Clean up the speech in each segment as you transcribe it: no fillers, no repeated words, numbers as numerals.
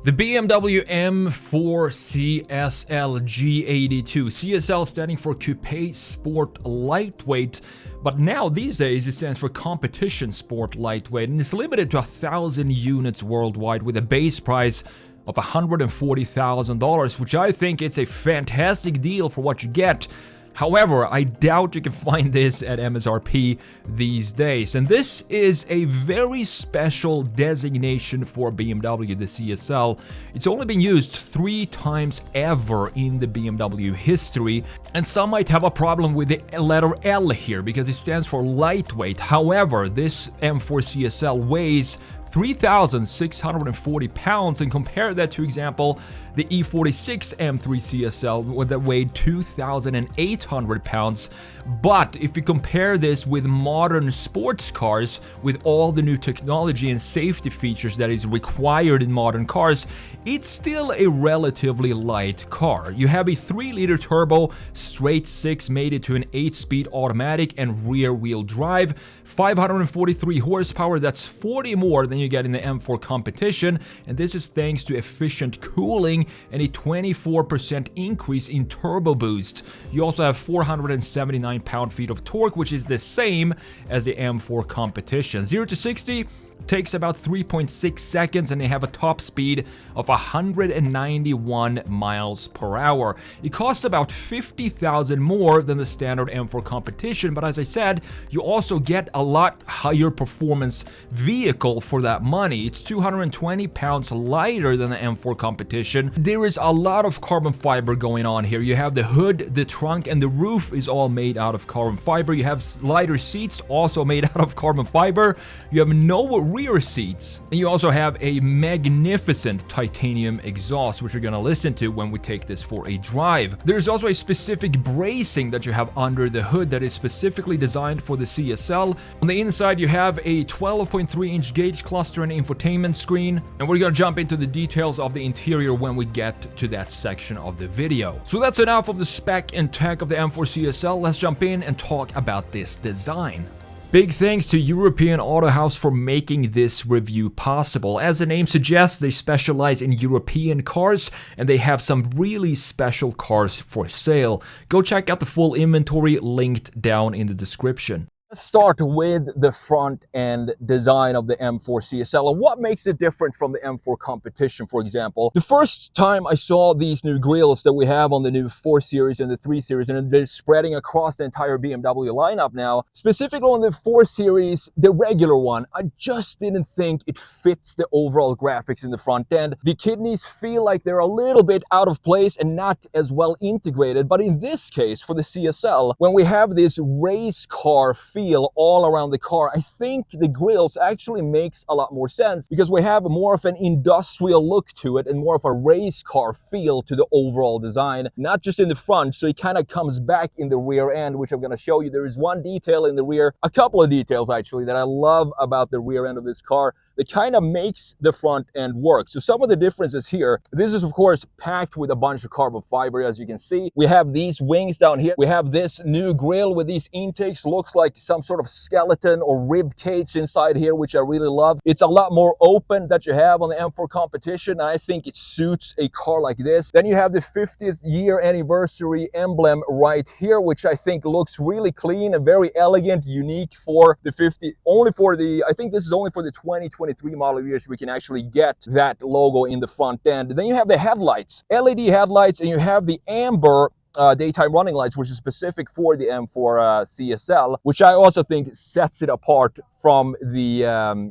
The BMW M4 CSL G82. CSL standing for Coupe Sport Lightweight, but now these days it stands for Competition Sport Lightweight, and it's limited to 1,000 units worldwide with a base price of $140,000, which I think it's a fantastic deal for what you get. However, I doubt you can find this at MSRP these days. And this is a very special designation for BMW, the CSL. It's only been used 3 times ever in the BMW history. And some might have a problem with the letter L here because it stands for lightweight. However, this M4 CSL weighs 3,640 pounds, and compare that to, example, the E46 M3 CSL that weighed 2,800 pounds. But if you compare this with modern sports cars, with all the new technology and safety features that is required in modern cars, it's still a relatively light car. You have a 3-liter turbo, straight 6 mated to an 8-speed automatic and rear-wheel drive, 543 horsepower, that's 40 more than you get in the M4 competition, and this is thanks to efficient cooling and a 24% increase in turbo boost. You also have 479 pound-feet of torque, which is the same as the M4 competition. 0 to 60 takes about 3.6 seconds, and they have a top speed of 191 miles per hour. It costs about $50,000 more than the standard M4 competition, but as I said, you also get a lot higher performance vehicle for that money. It's 220 pounds lighter than the M4 competition. There is a lot of carbon fiber going on here. You have the hood, the trunk, and the roof is all made out of carbon fiber. You have lighter seats, also made out of carbon fiber. You have no rear seats, and you also have a magnificent titanium exhaust, which we're going to listen to when we take this for a drive. There's also a specific bracing that you have under the hood that is specifically designed for the CSL. On the inside, you have a 12.3-inch gauge cluster and infotainment screen, and we're going to jump into the details of the interior when we get to that section of the video. So that's enough of the spec and tech of the M4 CSL. Let's jump in and talk about this design. Big thanks to European Auto House for making this review possible. As the name suggests, they specialize in European cars, and they have some really special cars for sale. Go check out the full inventory linked down in the description. Let's start with the front end design of the M4 CSL and what makes it different from the M4 competition, for example. The first time I saw these new grills that we have on the new 4 Series and the 3 Series, and they're spreading across the entire BMW lineup now, specifically on the 4 Series, the regular one, I just didn't think it fits the overall graphics in the front end. The kidneys feel like they're a little bit out of place and not as well integrated, but in this case, for the CSL, when we have this race car feel all around the car, I think the grills actually makes a lot more sense because we have more of an industrial look to it and more of a race car feel to the overall design, not just in the front. So it kind of comes back in the rear end, which I'm going to show you. There is one detail in the rear, a couple of details actually, that I love about the rear end of this car that kind of makes the front end work. So some of the differences here, this is of course packed with a bunch of carbon fiber, as you can see. We have these wings down here. We have this new grille with these intakes, looks like some sort of skeleton or rib cage inside here, which I really love. It's a lot more open that you have on the M4 competition, and I think it suits a car like this. Then you have the 50th year anniversary emblem right here, which I think looks really clean and very elegant, unique for the 50, only for the, I think this is only for the 2023 model years we can actually get that logo in the front end. Then you have the headlights, LED headlights, and you have the amber daytime running lights, which is specific for the M4 CSL, which I also think sets it apart from the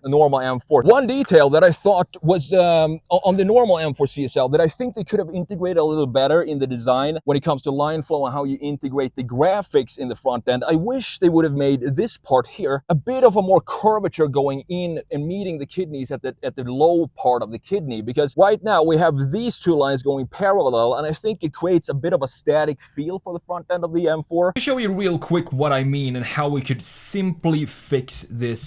normal M4. One detail that I thought was on the normal M4 CSL that I think they could have integrated a little better in the design when it comes to line flow and how you integrate the graphics in the front end. I wish they would have made this part here a bit of a more curvature going in and meeting the kidneys at the low part of the kidney, because right now we have these two lines going parallel, and I think it creates a bit of a static feel for the front end of the M4. Let me show you real quick what I mean and how we could simply fix this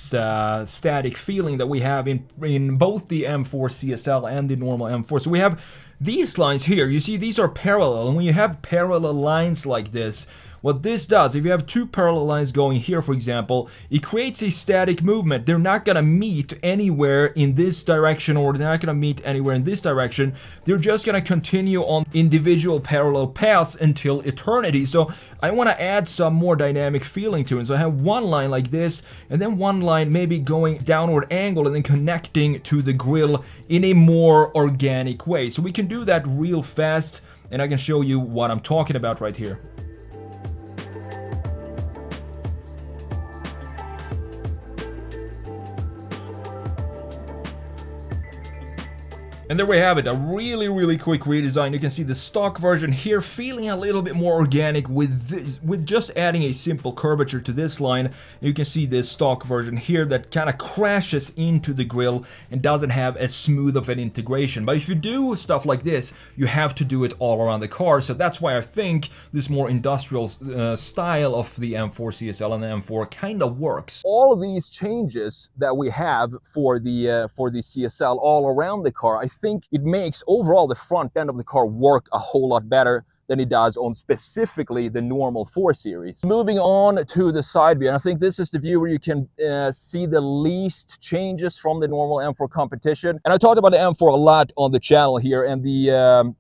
static feeling that we have in both the M4 CSL and the normal M4. So we have these lines here. You see, these are parallel, and when you have parallel lines like this, what this does, if you have two parallel lines going here, for example, it creates a static movement. They're not gonna meet anywhere in this direction, or they're not gonna meet anywhere in this direction. They're just gonna continue on individual parallel paths until eternity. So I want to add some more dynamic feeling to it. So I have one line like this, and then one line maybe going downward angle and then connecting to the grille in a more organic way. So we can do that real fast, and I can show you what I'm talking about right here. And there we have it, a really quick redesign. You can see the stock version here feeling a little bit more organic with just adding a simple curvature to this line. You can see this stock version here that kind of crashes into the grille and doesn't have as smooth of an integration. But if you do stuff like this, you have to do it all around the car. So that's why I think this more industrial style of the M4 CSL and the M4 kind of works. All of these changes that we have for the CSL all around the car, I think it makes overall the front end of the car work a whole lot better than it does on specifically the normal 4 Series. Moving on to the side view, and I think this is the view where you can see the least changes from the normal M4 competition. And I talked about the M4 a lot on the channel here, and the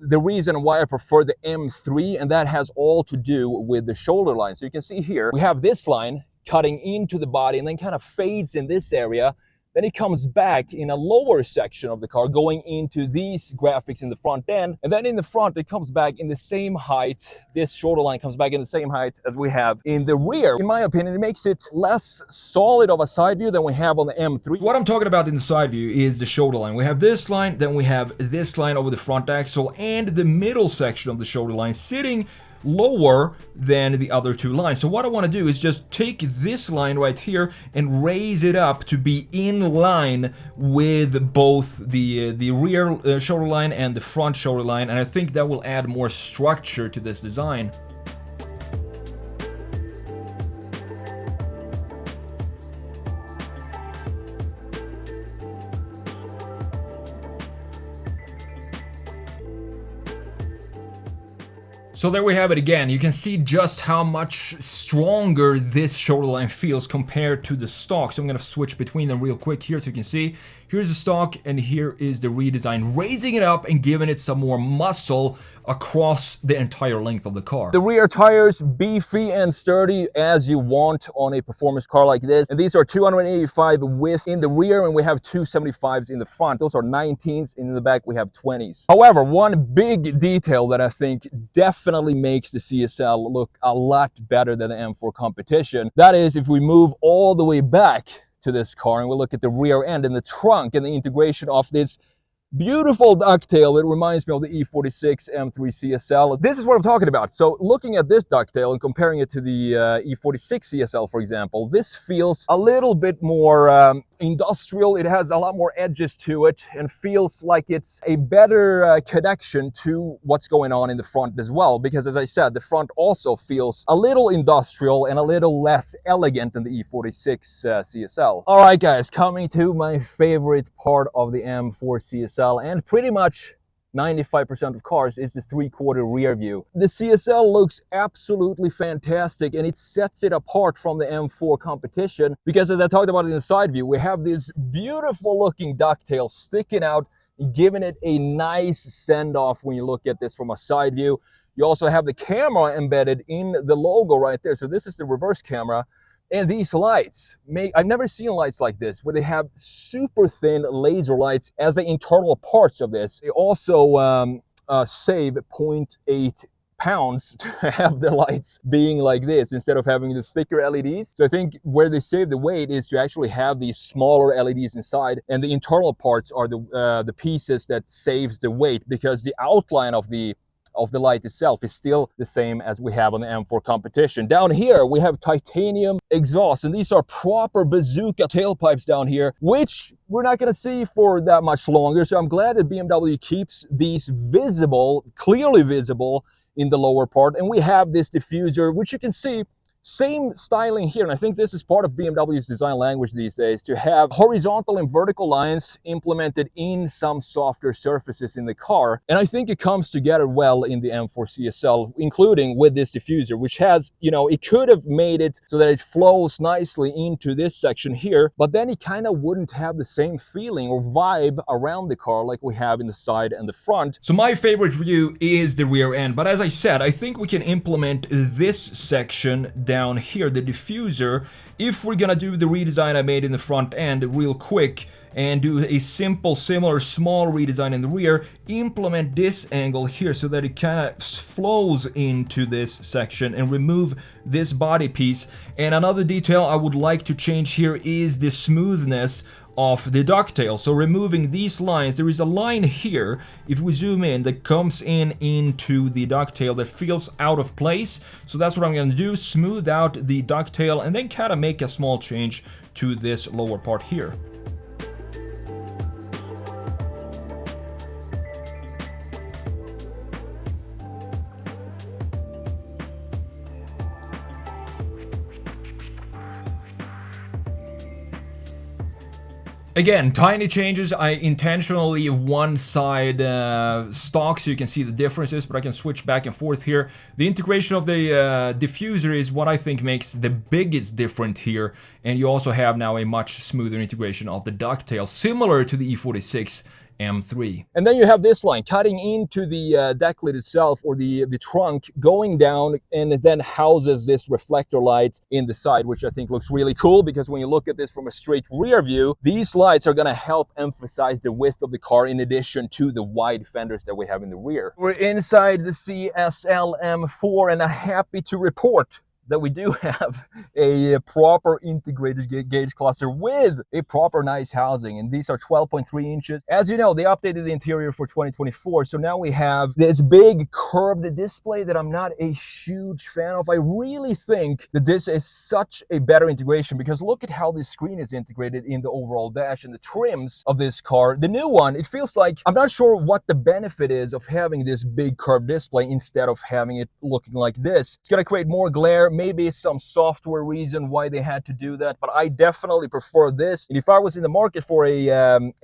reason why I prefer the M3, and that has all to do with the shoulder line. So you can see here, we have this line cutting into the body and then kind of fades in this area. Then it comes back in a lower section of the car going into these graphics in the front end. And then in the front, it comes back in the same height. This shoulder line comes back in the same height as we have in the rear. In my opinion, it makes it less solid of a side view than we have on the M3. What I'm talking about in the side view is the shoulder line. We have this line, then we have this line over the front axle, and the middle section of the shoulder line sitting lower than the other two lines. So what I want to do is just take this line right here and raise it up to be in line with both the rear shoulder line and the front shoulder line, and I think that will add more structure to this design. So there we have it again. You can see just how much stronger this shoulder line feels compared to the stock. So I'm going to switch between them real quick here so you can see. Here's the stock and here is the redesign, raising it up and giving it some more muscle across the entire length of the car. The rear tires, beefy and sturdy as you want on a performance car like this. And these are 285 width in the rear, and we have 275s in the front. Those are 19s, and in the back we have 20s. However, one big detail that I think definitely makes the CSL look a lot better than the M4 competition, that is if we move all the way back to this car and we look at the rear end and the trunk and the integration of this beautiful ducktail. It reminds me of the E46 M3 CSL. This is what I'm talking about. So looking at this ducktail and comparing it to the E46 CSL, for example, this feels a little bit more industrial. It has a lot more edges to it and feels like it's a better connection to what's going on in the front as well. Because as I said, the front also feels a little industrial and a little less elegant than the E46 CSL. All right, guys, coming to my favorite part of the M4 CSL, and pretty much 95% of cars, is the 3/4 rear view. The CSL looks absolutely fantastic, and it sets it apart from the M4 competition because, as I talked about in the side view, we have this beautiful looking ducktail sticking out, giving it a nice send-off when you look at this from a side view. You also have the camera embedded in the logo right there. So this is the reverse camera. And these lights, I've never seen lights like this, where they have super thin laser lights as the internal parts of this. They also save 0.8 pounds to have the lights being like this instead of having the thicker LEDs. So I think where they save the weight is to actually have these smaller LEDs inside, and the internal parts are the pieces that saves the weight, because the outline of the light itself is still the same as we have on the M4 competition. Down here we have titanium exhaust, and these are proper bazooka tailpipes down here, which we're not going to see for that much longer. So I'm glad that BMW keeps these visible, clearly visible in the lower part. And we have this diffuser, which you can see Same styling here, and I think this is part of BMW's design language these days, to have horizontal and vertical lines implemented in some softer surfaces in the car. And I think it comes together well in the M4 CSL, including with this diffuser, which has, you know, it could have made it so that it flows nicely into this section here, but then it kind of wouldn't have the same feeling or vibe around the car like we have in the side and the front. So my favorite view is the rear end, but as I said, I think we can implement this section down here, the diffuser, if we're gonna do the redesign I made in the front end real quick and do a simple, similar, small redesign in the rear, implement this angle here so that it kind of flows into this section and remove this body piece. And another detail I would like to change here is the smoothness of the ducktail. So removing these lines, there is a line here, if we zoom in, that comes in into the ducktail that feels out of place. So that's what I'm going to do, smooth out the ducktail and then kind of make a small change to this lower part here. Again, tiny changes. I intentionally one side stock so you can see the differences, but I can switch back and forth here. The integration of the diffuser is what I think makes the biggest difference here, and you also have now a much smoother integration of the ducktail, similar to the E46 M3. And then you have this line cutting into the deck lid itself, or the trunk, going down, and it then houses this reflector light in the side, which I think looks really cool, because when you look at this from a straight rear view, these lights are going to help emphasize the width of the car in addition to the wide fenders that we have in the rear. We're inside the CSL M4 and I'm happy to report that we do have a proper integrated gauge cluster with a proper nice housing, and these are 12.3 inches. As you know, they updated the interior for 2024, so now we have this big curved display that I'm not a huge fan of. I really think that this is such a better integration, because look at how this screen is integrated in the overall dash and the trims of this car. The new one, it feels like, I'm not sure what the benefit is of having this big curved display instead of having it looking like this. It's gonna create more glare. Maybe it's some software reason why they had to do that, but I definitely prefer this. And if I was in the market for a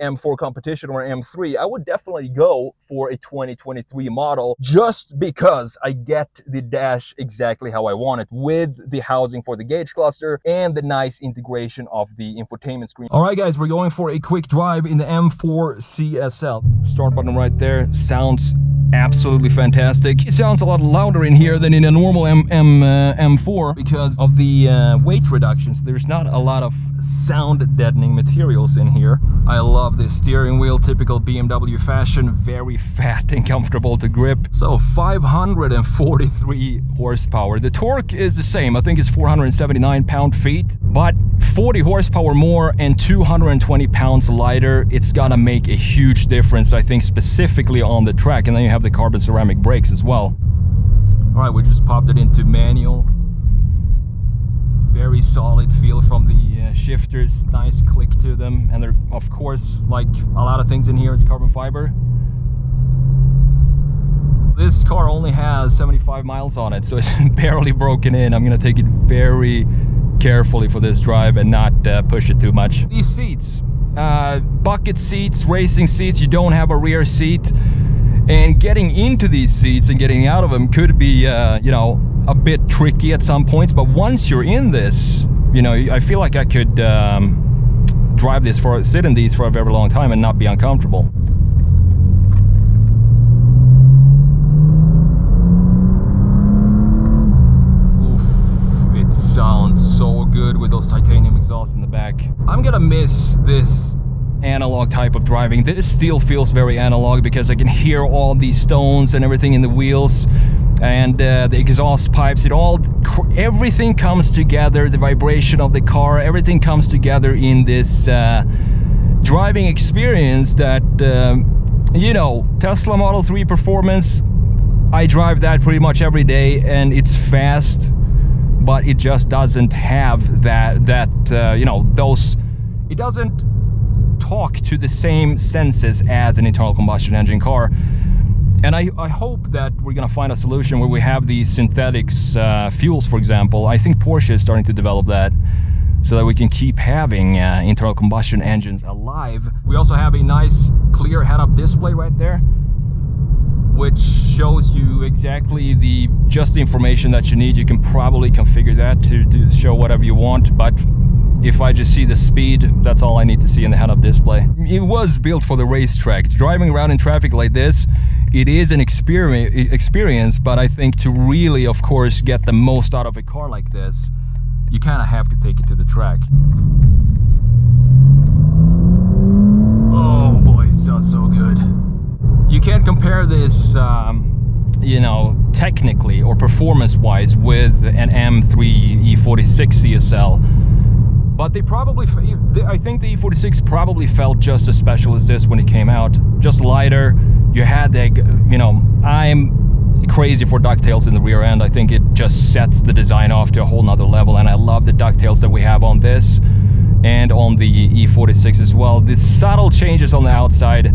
M4 competition or M3, I would definitely go for a 2023 model, just because I get the dash exactly how I want it, with the housing for the gauge cluster and the nice integration of the infotainment screen. All right, guys, we're going for a quick drive in the M4 CSL. Start button right there. Sounds absolutely fantastic. It sounds a lot louder in here than in a normal M4 because of the weight reductions. There's not a lot of sound deadening materials in here. I love this steering wheel, typical BMW fashion, very fat and comfortable to grip. So 543 horsepower. The torque is the same. I think it's 479 pound-feet, but 40 horsepower more and 220 pounds lighter. It's gonna make a huge difference, I think, specifically on the track. And then you have the carbon ceramic brakes as well. All right, we just popped it into manual. Very solid feel from the shifters, nice click to them, and they're, of course, like a lot of things in here, it's carbon fiber. This car only has 75 miles on it, so it's barely broken in. I'm gonna take it very carefully for this drive and not push it too much. These seats, bucket seats, racing seats, you don't have a rear seat. And getting into these seats and getting out of them could be, you know, a bit tricky at some points. But once you're in this, you know, I feel like I could sit in these for a very long time and not be uncomfortable. Oof, it sounds so good with those titanium exhausts in the back. I'm gonna miss this analog type of driving. This still feels very analog because I can hear all these stones and everything in the wheels and the exhaust pipes. Everything comes together, the vibration of the car, everything comes together in this driving experience that, you know, Tesla Model 3 performance, I drive that pretty much every day and it's fast, but it just doesn't have that you know, it doesn't talk to the same senses as an internal combustion engine car. And I hope that we're gonna find a solution where we have these synthetics fuels, for example. I think Porsche is starting to develop that, so that we can keep having internal combustion engines alive. We also have a nice clear head-up display right there, which shows you exactly just the information that you need. You can probably configure that to show whatever you want, but if I just see the speed, that's all I need to see in the head-up display. It was built for the racetrack. Driving around in traffic like this, it is an experience, but I think to really, of course, get the most out of a car like this, you kind of have to take it to the track. Oh boy, it sounds so good. You can't compare this, you know, technically or performance-wise with an M3 E46 CSL. But I think the E46 probably felt just as special as this when it came out. Just lighter. You had the, you know, I'm crazy for ducktails in the rear end. I think it just sets the design off to a whole nother level, and I love the ducktails that we have on this and on the E46 as well. The subtle changes on the outside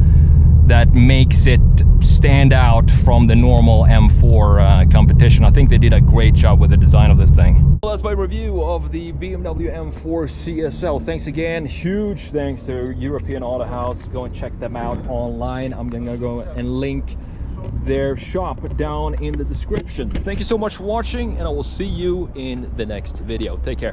that makes it stand out from the normal M4 competition. I think they did a great job with the design of this thing. Well, that's my review of the BMW M4 CSL. Thanks again. Huge thanks to European Auto House. Go and check them out online. I'm gonna go and link their shop down in the description. Thank you so much for watching, and I will see you in the next video. Take care.